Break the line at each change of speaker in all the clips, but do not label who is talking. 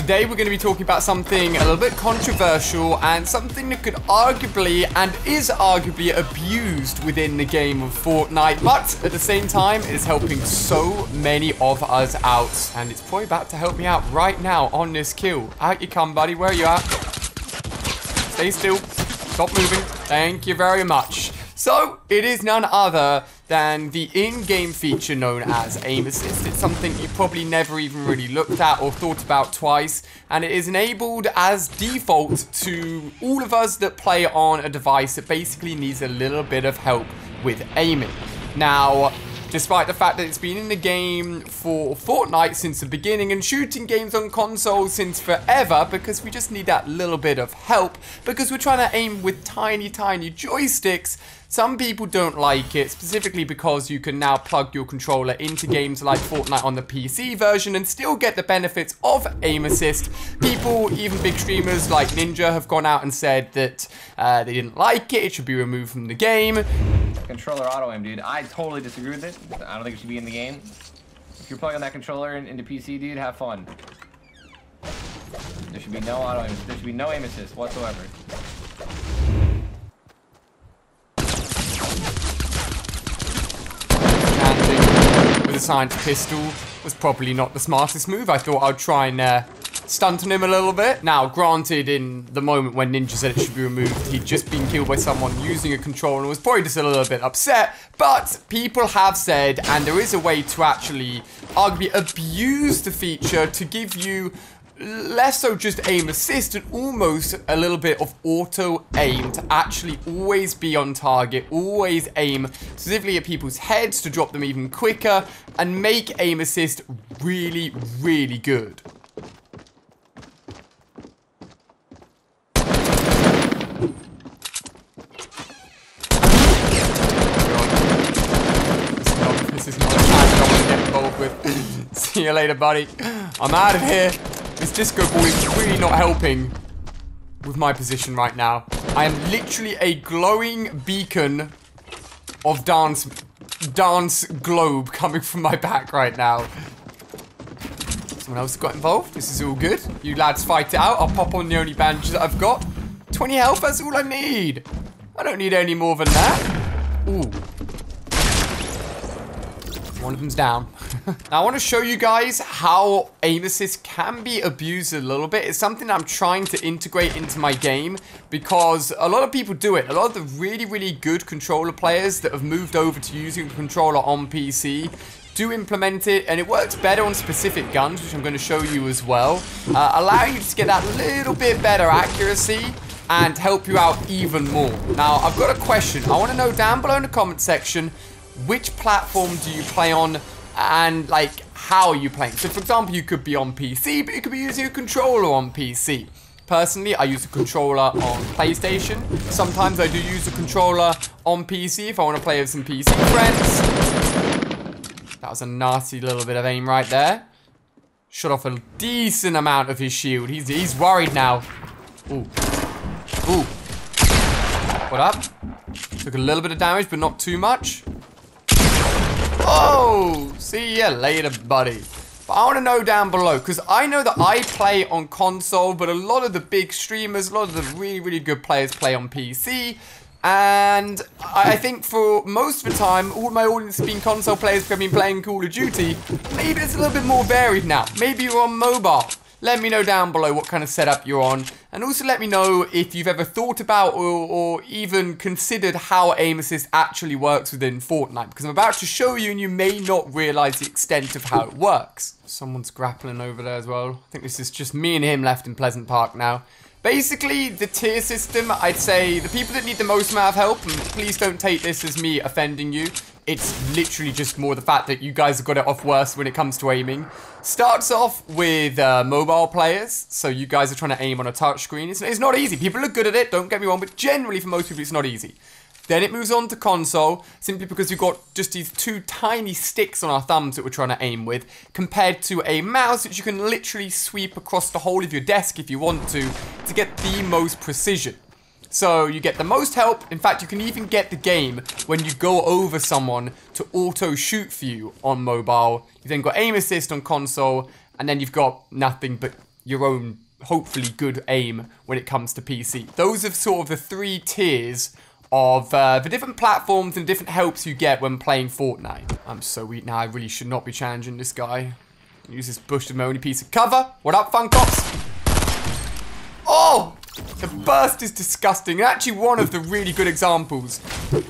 today we're going to be talking about something a little bit controversial and something that could arguably and is arguably abused within the game of Fortnite, but at the same time it is helping so many of us out, and it's probably about to help me out right now on this kill. Out you come, buddy. Where are you at? Stay still. Stop moving. Thank you very much. So, it is none other than the in-game feature known as aim assist. It's something you probably never even really looked at or thought about twice, and it is enabled as default to all of us that play on a device that basically needs a little bit of help with aiming. Now, despite the fact that it's been in the game for Fortnite since the beginning and shooting games on consoles since forever, because we just need that little bit of help, because we're trying to aim with tiny joysticks, some people don't like it, specifically because you can now plug your controller into games like Fortnite on the PC version and still get the benefits of aim assist. People, even big streamers like Ninja, have gone out and said that they didn't like it should be removed from the game.
Controller auto aim, dude. I totally disagree with it. I don't think it should be in the game. If you're plugging that controller into PC, dude, have fun. There should be no auto aim. There should be no aim assist whatsoever.
Landing with a silenced pistol was probably not the smartest move. I thought I'd try and stunt on him a little bit. Now, granted, in the moment when Ninja said it should be removed, he'd just been killed by someone using a controller and was probably just a little bit upset. But people have said, and there is a way to actually arguably abuse the feature to give you less so just aim assist and almost a little bit of auto aim to actually always be on target, always aim specifically at people's heads to drop them even quicker and make aim assist really good. This is not a challenge I want to get involved with. See you later, buddy. I'm out of here. This disco ball is really not helping with my position right now. I am literally a glowing beacon of dance globe coming from my back right now. Someone else got involved. This is all good. You lads fight it out. I'll pop on the only bandages that I've got. 20 health, that's all I need. I don't need any more than that. Ooh. One of them's down. Now, I want to show you guys how aim assist can be abused a little bit. It's something I'm trying to integrate into my game because a lot of people do it. A lot of the really good controller players that have moved over to using a controller on PC do implement it, and it works better on specific guns, which I'm going to show you as well, allowing you to get that little bit better accuracy and help you out even more. Now, I've got a question. I want to know down below in the comment section, which platform do you play on and like how are you playing? So for example, you could be on PC, but you could be using a controller on PC. Personally, I use a controller on PlayStation. Sometimes I do use a controller on PC if I want to play with some PC friends. That was a nasty little bit of aim right there. Shot off a decent amount of his shield. He's worried now. Ooh. Ooh. What up? Took a little bit of damage, but not too much. Oh, see ya later, buddy. But I want to know down below, because I know that I play on console, but a lot of the big streamers, a lot of the really good players play on PC. And I think for most of the time, all my audience have been console players who have been playing Call of Duty. Maybe it's a little bit more varied now. Maybe you're on mobile. Let me know down below what kind of setup you're on. And also let me know if you've ever thought about or even considered how aim assist actually works within Fortnite. Because I'm about to show you and you may not realize the extent of how it works. Someone's grappling over there as well. I think this is just me and him left in Pleasant Park now. Basically, the tier system, I'd say the people that need the most amount of help, and please don't take this as me offending you. It's literally just more the fact that you guys have got it off worse when it comes to aiming. Starts off with mobile players, so you guys are trying to aim on a touchscreen. It's not easy. People are good at it, don't get me wrong, but generally for most people it's not easy. Then it moves on to console, simply because we've got just these two tiny sticks on our thumbs that we're trying to aim with, compared to a mouse which you can literally sweep across the whole of your desk if you want to get the most precision. So you get the most help. In fact, you can even get the game when you go over someone to auto shoot for you on mobile. You've then got aim assist on console, and then you've got nothing but your own, hopefully, good aim when it comes to PC. Those are sort of the 3 tiers of the different platforms and different helps you get when playing Fortnite. I'm so weak now. I really should not be challenging this guy. Use this bush as my only piece of cover. What up, Funkops? Oh! The burst is disgusting. Actually, one of the really good examples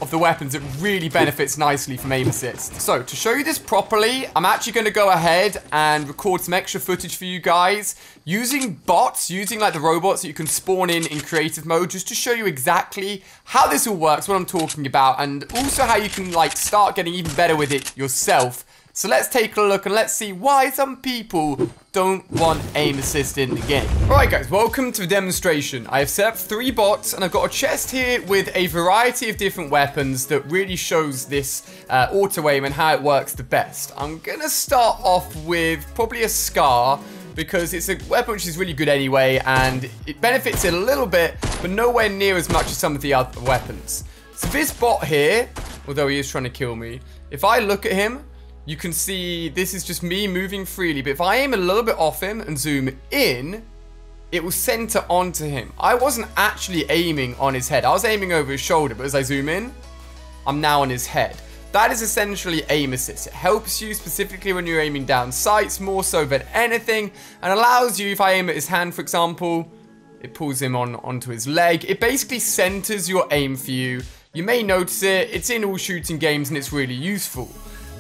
of the weapons that really benefits nicely from aim assist. So, to show you this properly, I'm actually going to go ahead and record some extra footage for you guys using bots, using like the robots that you can spawn in creative mode, just to show you exactly how this all works, what I'm talking about, and also how you can like start getting even better with it yourself. So let's take a look and let's see why some people don't want aim assist in the game. Alright guys, welcome to the demonstration. I have set up 3 bots and I've got a chest here with a variety of different weapons that really shows this auto aim and how it works the best. I'm going to start off with probably a Scar, because it's a weapon which is really good anyway and it benefits it a little bit, but nowhere near as much as some of the other weapons. So this bot here, although he is trying to kill me, if I look at him, you can see this is just me moving freely, but if I aim a little bit off him and zoom in, it will center onto him. I wasn't actually aiming on his head. I was aiming over his shoulder, but as I zoom in, I'm now on his head. That is essentially aim assist. It helps you specifically when you're aiming down sights more so than anything, and allows you, if I aim at his hand, for example, it pulls him onto his leg. It basically centers your aim for you. You may notice it. It's in all shooting games, and it's really useful.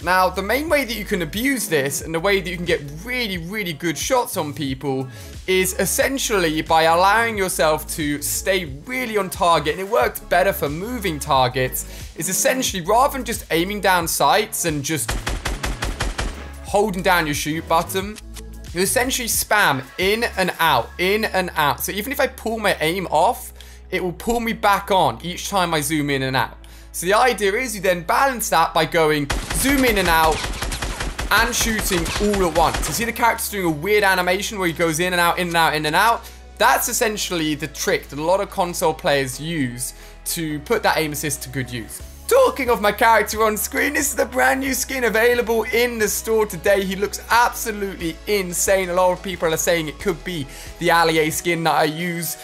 Now, the main way that you can abuse this and the way that you can get really, really good shots on people is essentially by allowing yourself to stay really on target, and it works better for moving targets, is essentially rather than just aiming down sights and just holding down your shoot button, you essentially spam in and out, in and out. So even if I pull my aim off, it will pull me back on each time I zoom in and out. So the idea is you then balance that by going zoom in and out and shooting all at once. You see the character's doing a weird animation where he goes in and out, in and out, in and out. That's essentially the trick that a lot of console players use to put that aim assist to good use. Talking of my character on screen, this is the brand new skin available in the store today. He looks absolutely insane. A lot of people are saying it could be the Allier skin that I use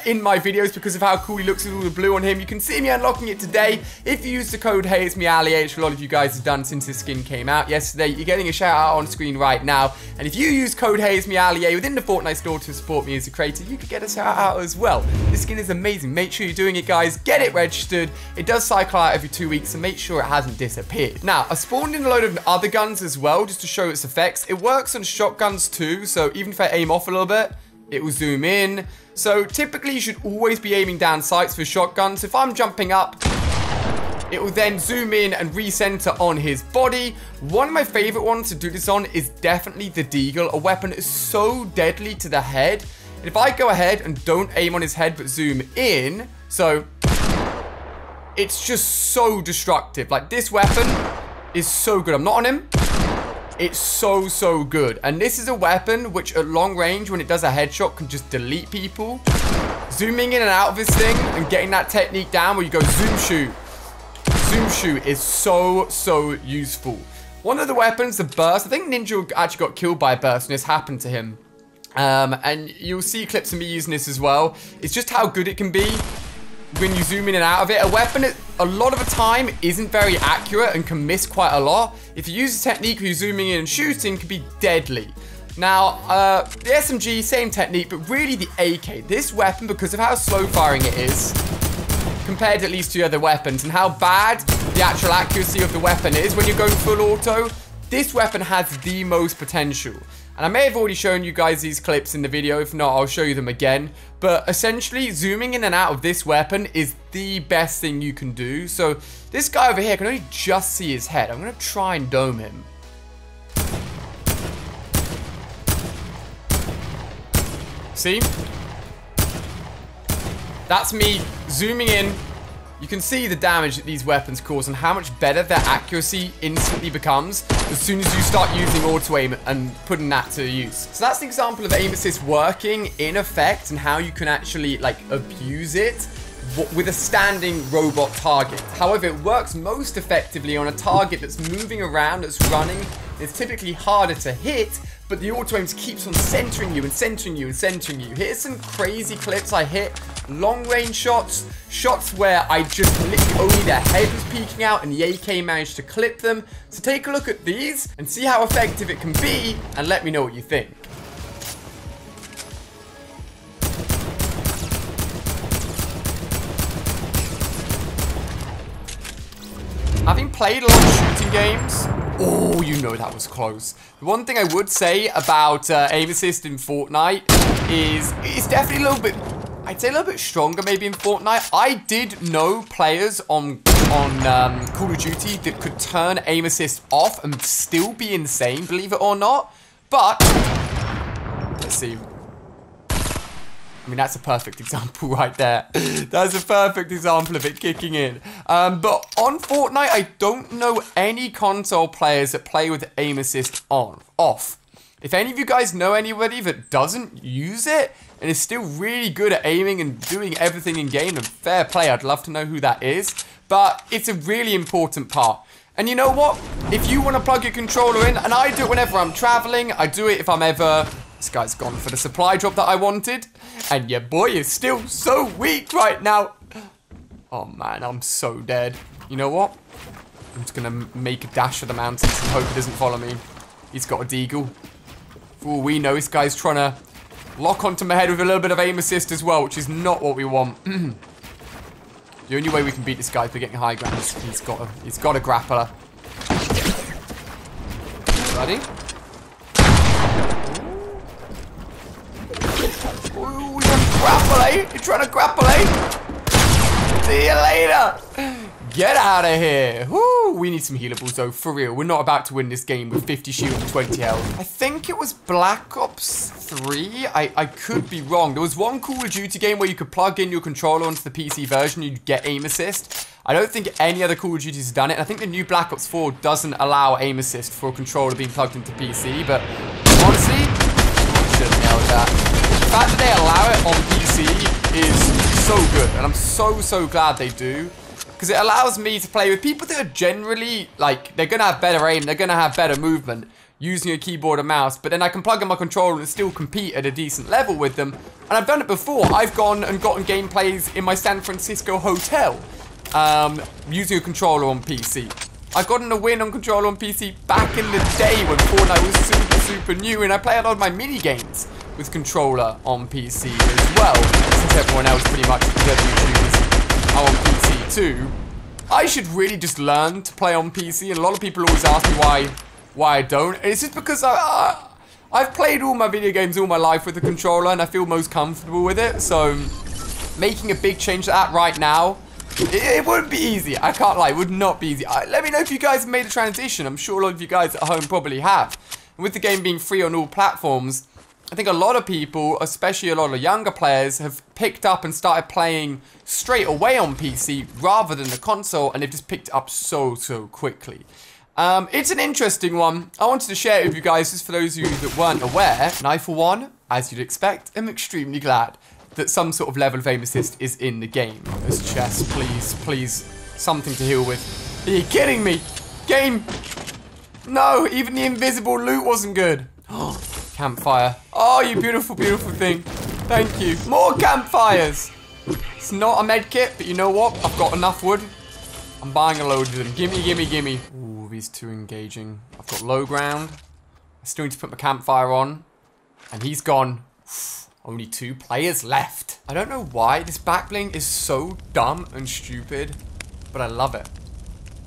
in my videos because of how cool he looks with all the blue on him. You can see me unlocking it today. If you use the code HeyIt'sMeAllier, which a lot of you guys have done since this skin came out yesterday, you're getting a shout out on screen right now. And if you use code HeyIt'sMeAllier within the Fortnite store to support me as a creator, you could get a shout out as well. This skin is amazing. Make sure you're doing it, guys. Get it registered. It does cycle out every 2 weeks, so make sure it hasn't disappeared. Now, I spawned in a load of other guns as well, just to show its effects. It works on shotguns too, so even if I aim off a little bit, it will zoom in. So typically, you should always be aiming down sights for shotguns. If I'm jumping up, it will then zoom in and recenter on his body. One of my favorite ones to do this on is definitely the Deagle, a weapon that is so deadly to the head. And if I go ahead and don't aim on his head, but zoom in, so it's just so destructive. Like, this weapon is so good. I'm not on him. It's so good. And this is a weapon which at long range, when it does a headshot, can just delete people. Zooming in and out of this thing and getting that technique down where you go zoom shoot. Zoom shoot is so useful. One of the weapons, the burst, I think Ninja actually got killed by a burst when this happened to him. And you'll see clips of me using this as well. It's just how good it can be when you zoom in and out of it. A weapon, a lot of the time, isn't very accurate and can miss quite a lot. If you use a technique where you're zooming in and shooting, can be deadly. Now, the SMG, same technique, but really the AK. This weapon, because of how slow firing it is, compared to at least to other weapons, and how bad the actual accuracy of the weapon is when you're going full auto, this weapon has the most potential. And I may have already shown you guys these clips in the video. If not, I'll show you them again. But essentially, zooming in and out of this weapon is the best thing you can do. So this guy over here can only just see his head. I'm going to try and dome him. See? That's me zooming in. You can see the damage that these weapons cause and how much better their accuracy instantly becomes as soon as you start using auto aim and putting that to use. So that's an example of aim assist working in effect and how you can actually like abuse it with a standing robot target. However, it works most effectively on a target that's moving around, that's running It's typically harder to hit, but the auto-aim keeps on centering you and centering you and centering you. Here's some crazy clips I hit. Long-range shots. Shots where I just literally only their head was peeking out and the AK managed to clip them. So take a look at these and see how effective it can be and let me know what you think. Having played a lot of shooting games, oh, you know that was close. The one thing I would say about aim assist in Fortnite is it's definitely a little bit, I'd say a little bit stronger maybe in Fortnite. I did know players on Call of Duty that could turn aim assist off and still be insane, believe it or not. But, let's see. I mean, that's a perfect example right there. That's a perfect example of it kicking in. But on Fortnite, I don't know any console players that play with aim assist off. If any of you guys know anybody that doesn't use it and is still really good at aiming and doing everything in game, and fair play, I'd love to know who that is. But it's a really important part. And you know what? If you want to plug your controller in, and I do it whenever I'm traveling, I do it if I'm ever... This guy's gone for the supply drop that I wanted. And your boy is still so weak right now. Oh man, I'm so dead. You know what? I'm just going to make a dash for the mountains and hope he doesn't follow me. He's got a deagle. For all we know, this guy's trying to lock onto my head with a little bit of aim assist as well, which is not what we want. The only way we can beat this guy is by getting high ground. He's got a grappler. Ready? Ooh, you're trying to grapple, eh? You're trying to grapple, eh? See you later. Get out of here. Woo, we need some healables, though, for real. We're not about to win this game with 50 shield and 20 health. I think it was Black Ops 3. I could be wrong. There was one Call of Duty game where you could plug in your controller onto the PC version, you'd get aim assist. I don't think any other Call of Duty has done it. And I think the new Black Ops 4 doesn't allow aim assist for a controller being plugged into PC. But honestly, I should have nailed that. The fact that they allow it on PC is so good. And I'm so glad they do. Because it allows me to play with people that are generally, like, they're going to have better aim, they're going to have better movement using a keyboard and mouse, but then I can plug in my controller and still compete at a decent level with them. And I've done it before. I've gone and gotten gameplays in my San Francisco hotel using a controller on PC. I've gotten a win on controller on PC back in the day when Fortnite was super new, and I play a lot of my mini games with controller on PC as well, since everyone else pretty much, the YouTubers, are on PC too. I should really just learn to play on PC, and a lot of people always ask me why I don't. And it's just because I've played all my video games all my life with a controller, and I feel most comfortable with it. So making a big change to that right now, it wouldn't be easy. I can't lie, it would not be easy. Let me know if you guys have made a transition. I'm sure a lot of you guys at home probably have. And with the game being free on all platforms, I think a lot of people, especially a lot of younger players, have picked up and started playing straight away on PC rather than the console, and they've just picked it up so quickly. It's an interesting one. I wanted to share it with you guys just for those of you that weren't aware. And I, for one, as you'd expect, am extremely glad that some sort of level of aim assist is in the game. This chest, please, something to heal with. Are you kidding me? Game! No, even the invisible loot wasn't good. Campfire. Oh, you beautiful thing. Thank you. More campfires. It's not a med kit, but you know what? I've got enough wood. I'm buying a load of them. Gimme. Ooh, these two engaging. I've got low ground. I still need to put my campfire on. And he's gone. Only 2 players left. I don't know why this backbling is so dumb and stupid, but I love it.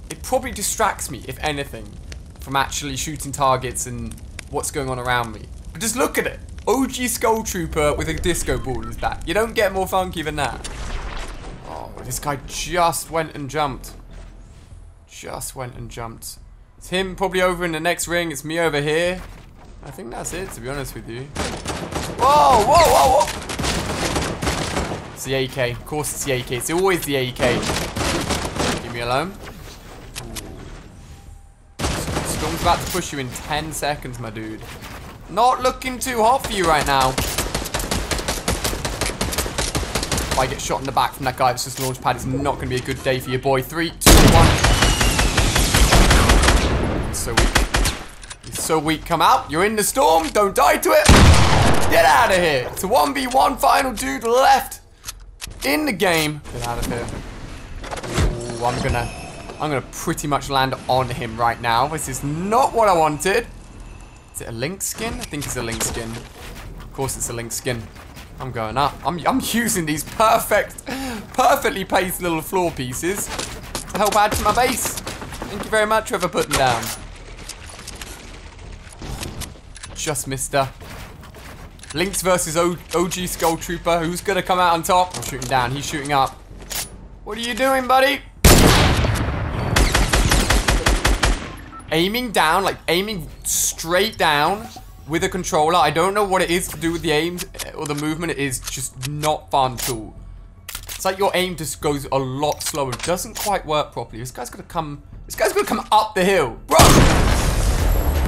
It probably distracts me, if anything, from actually shooting targets and what's going on around me. But just look at it. OG Skull Trooper with a disco ball in his back. You don't get more funky than that. Oh, this guy just went and jumped. It's him probably over in the next ring. It's me over here. I think that's it, to be honest with you. Whoa. It's the AK. Of course it's the AK. It's always the AK. Leave me alone. Storm's about to push you in 10 seconds, my dude. Not looking too hot for you right now. If I get shot in the back from that guy that's just launch pad, it's not going to be a good day for your boy. 3, 2, 1. He's so weak. He's so weak. Come out. You're in the storm. Don't die to it. Get out of here. It's a 1v1 final dude left in the game. Get out of here. Ooh, I'm gonna pretty much land on him right now. This is not what I wanted. Is it a link skin? I think it's a link skin. Of course it's a link skin. I'm going up. I'm using these perfectly placed little floor pieces to help add to my base. Thank you very much, whoever put them down. Just missed her. Lynx versus OG Skull Trooper. Who's gonna come out on top? I'm shooting down. He's shooting up. What are you doing, buddy? Aiming down, like aiming straight down with a controller. I don't know what it is to do with the aim or the movement. It is just not fun at all. It's like your aim just goes a lot slower. It doesn't quite work properly. This guy's gonna come up the hill. Bro!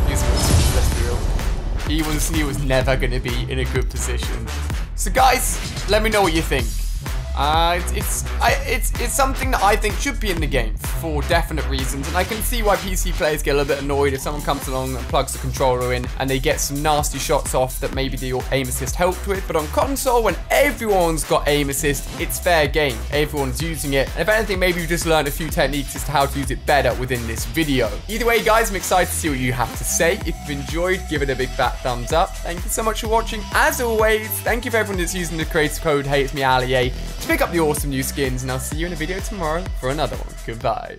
Let's be real. He was never gonna be in a good position. So guys, let me know what you think. It's something that I think should be in the game for definite reasons, and I can see why PC players get a little bit annoyed if someone comes along and plugs the controller in and they get some nasty shots off that maybe the aim assist helped with. But on console, when everyone's got aim assist, it's fair game. Everyone's using it, and if anything, maybe you just learned a few techniques as to how to use it better within this video. Either way, guys, I'm excited to see what you have to say. If you've enjoyed, give it a big fat thumbs up. Thank you so much for watching. As always, thank you for everyone that's using the creator code HeyIt'sMeAliA to pick up the awesome new skins, and I'll see you in a video tomorrow for another one. Goodbye.